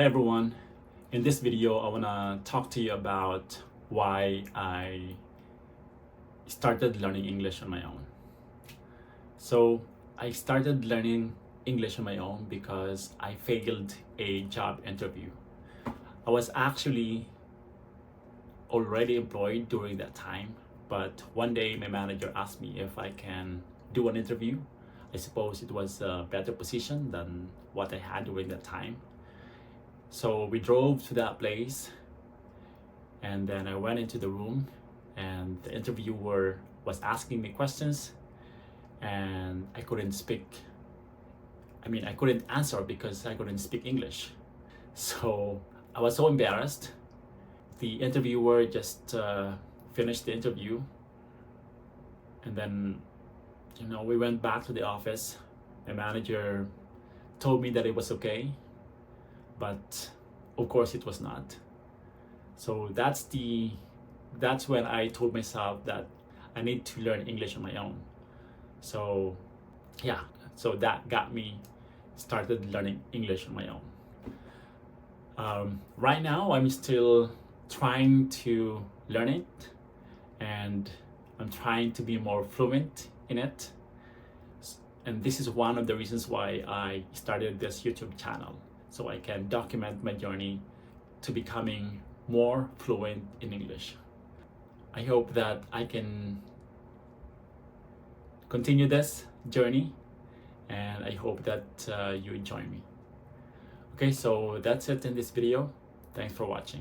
Hey everyone, in this video I want to talk to you about why I started learning English on my own. So I started learning English on my own because I failed a job interview. I was actually already employed during that time, but one day my manager asked me if I can do an interview. I suppose it was a better position than what I had during that time. So we drove to that place, and then I went into the room, and the interviewer was asking me questions, and I couldn't speak. I couldn't answer because I couldn't speak English. So I was so embarrassed. The interviewer just finished the interview, and then we went back to the office. My manager told me that it was okay, but of course it was not. So that's when I told myself that I need to learn English on my own. So yeah, so that got me started learning English on my own. Right now I'm still trying to learn it, and I'm trying to be more fluent in it. And this is one of the reasons why I started this YouTube channel, so I can document my journey to becoming more fluent in English. I hope that I can continue this journey, and I hope that you join me. Okay, so that's it in this video. Thanks for watching.